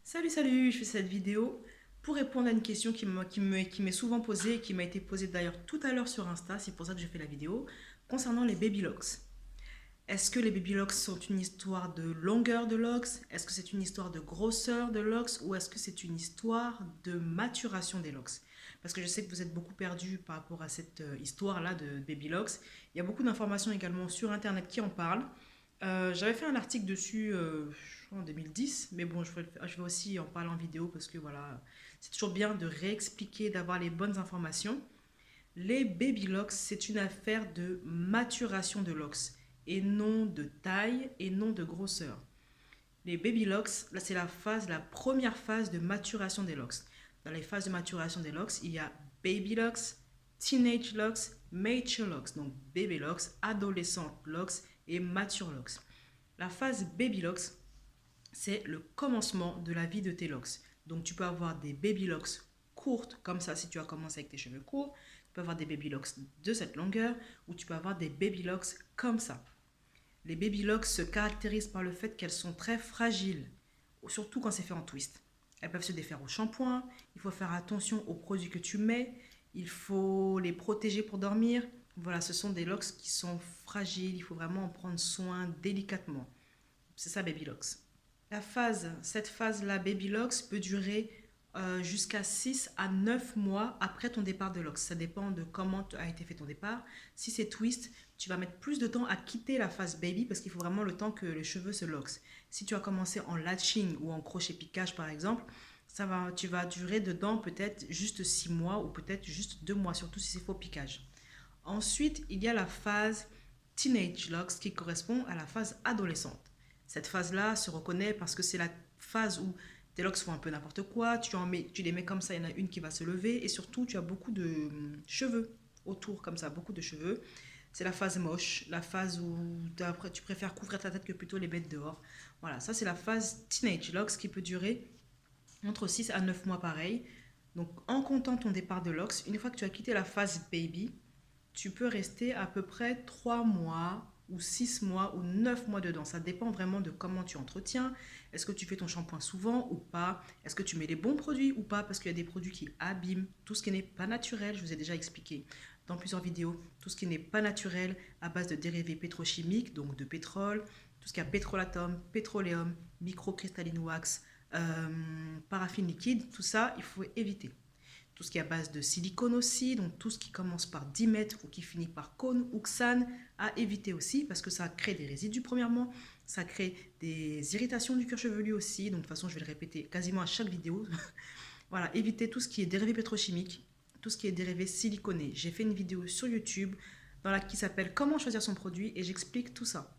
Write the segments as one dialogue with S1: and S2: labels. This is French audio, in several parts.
S1: Salut, salut, je fais cette vidéo pour répondre à une question qui m'est souvent posée et qui m'a été posée d'ailleurs tout à l'heure sur Insta, c'est pour ça que je fais la vidéo, concernant les baby locks. Est-ce que les baby locks sont une histoire de longueur de locks? Est-ce que c'est une histoire de grosseur de locks? Ou est-ce que c'est une histoire de maturation des locks? Parce que je sais que vous êtes beaucoup perdus par rapport à cette histoire-là de baby locks. Il y a beaucoup d'informations également sur Internet qui en parlent. J'avais fait un article dessus je crois en 2010, mais bon, je vais aussi en parler en vidéo parce que voilà, c'est toujours bien de réexpliquer, d'avoir les bonnes informations. Les baby locks, c'est une affaire de maturation de locks et non de taille et non de grosseur. Les baby locks, là c'est la première phase de maturation des locks. Dans les phases de maturation des locks, il y a baby locks, teenage locks, mature locks, donc baby locks, adolescent locks et mature locks. La phase baby locks, c'est le commencement de la vie de tes locks. Donc tu peux avoir des baby locks courtes, comme ça si tu as commencé avec tes cheveux courts. Tu peux avoir des baby locks de cette longueur ou tu peux avoir des baby locks comme ça. Les baby locks se caractérisent par le fait qu'elles sont très fragiles, surtout quand c'est fait en twist. Elles peuvent se défaire au shampoing, il faut faire attention aux produits que tu mets, il faut les protéger pour dormir. Voilà, ce sont des locks qui sont fragiles, il faut vraiment en prendre soin délicatement. C'est ça, baby locks. Cette phase-là, baby locks, peut durer jusqu'à 6 à 9 mois après ton départ de locks. Ça dépend de comment a été fait ton départ. Si c'est twist, tu vas mettre plus de temps à quitter la phase baby parce qu'il faut vraiment le temps que les cheveux se locks. Si tu as commencé en latching ou en crochet piquage par exemple, tu vas durer dedans peut-être juste 6 mois ou peut-être juste 2 mois, surtout si c'est faux piquage. Ensuite, il y a la phase teenage locks qui correspond à la phase adolescente. Cette phase-là se reconnaît parce que c'est la phase où tes locks font un peu n'importe quoi, tu les mets comme ça, il y en a une qui va se lever et surtout tu as beaucoup de cheveux autour comme ça, beaucoup de cheveux. C'est la phase moche, la phase où tu préfères couvrir ta tête que plutôt les mettre dehors. Voilà, ça c'est la phase teenage locks qui peut durer entre 6 à 9 mois pareil. Donc en comptant ton départ de locks, une fois que tu as quitté la phase baby, tu peux rester à peu près 3 mois ou 6 mois ou 9 mois dedans. Ça dépend vraiment de comment tu entretiens. Est-ce que tu fais ton shampoing souvent ou pas? Est-ce que tu mets les bons produits ou pas? Parce qu'il y a des produits qui abîment tout ce qui n'est pas naturel. Je vous ai déjà expliqué dans plusieurs vidéos. Tout ce qui n'est pas naturel à base de dérivés pétrochimiques, donc de pétrole, tout ce qui a pétrolatum, pétroléum, microcrystalline wax, paraffine liquide, tout ça, il faut éviter. Tout ce qui est à base de silicone aussi, donc tout ce qui commence par dimètre ou qui finit par cône ou xane, à éviter aussi parce que ça crée des résidus premièrement, ça crée des irritations du cuir chevelu aussi, donc de toute façon je vais le répéter quasiment à chaque vidéo. Voilà, éviter tout ce qui est dérivé pétrochimique, tout ce qui est dérivé siliconé. J'ai fait une vidéo sur YouTube qui s'appelle Comment choisir son produit et j'explique tout ça.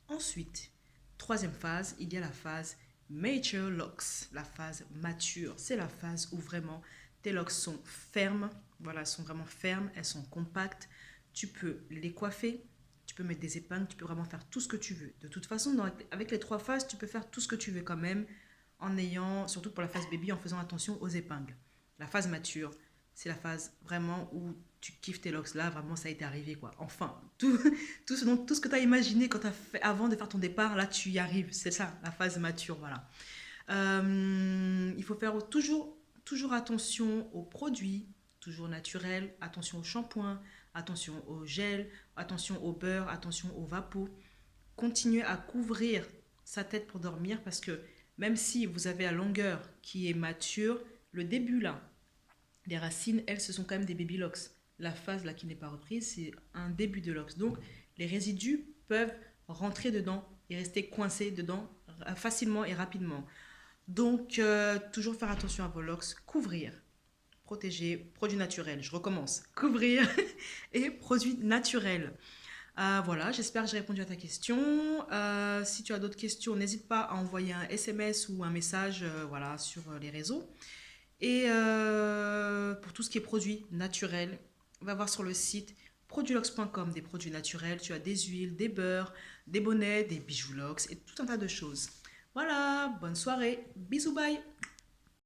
S1: Ensuite, troisième phase, il y a la phase Mature Locks, la phase mature. C'est la phase où vraiment tes locks sont fermes, voilà, elles sont vraiment fermes, elles sont compactes. Tu peux les coiffer, tu peux mettre des épingles, tu peux vraiment faire tout ce que tu veux. De toute façon, avec les trois phases, tu peux faire tout ce que tu veux quand même, surtout pour la phase baby, en faisant attention aux épingles. La phase mature, c'est la phase vraiment où tu kiffes tes locks. Là, vraiment, ça a été arrivé, quoi. Enfin, tout ce que tu as imaginé quand tu as fait avant de faire ton départ, là, tu y arrives. C'est ça, la phase mature, voilà. Il faut faire toujours attention aux produits, toujours naturels, attention au shampoing, attention au gel, attention au beurre, attention au vapeau. Continuez à couvrir sa tête pour dormir parce que même si vous avez la longueur qui est mature, le début là, les racines, elles, ce sont quand même des baby locks. La phase là qui n'est pas reprise, c'est un début de locks. Donc les résidus peuvent rentrer dedans et rester coincés dedans facilement et rapidement. Donc, toujours faire attention à vos locks, couvrir, protéger, produits naturels. Je recommence, couvrir et produits naturels. Voilà, j'espère que j'ai répondu à ta question. Si tu as d'autres questions, n'hésite pas à envoyer un SMS ou un message voilà, sur les réseaux. Et pour tout ce qui est produits naturels, va voir sur le site produlox.com des produits naturels. Tu as des huiles, des beurres, des bonnets, des bijoux Lox et tout un tas de choses. Voilà, bonne soirée. Bisous, bye.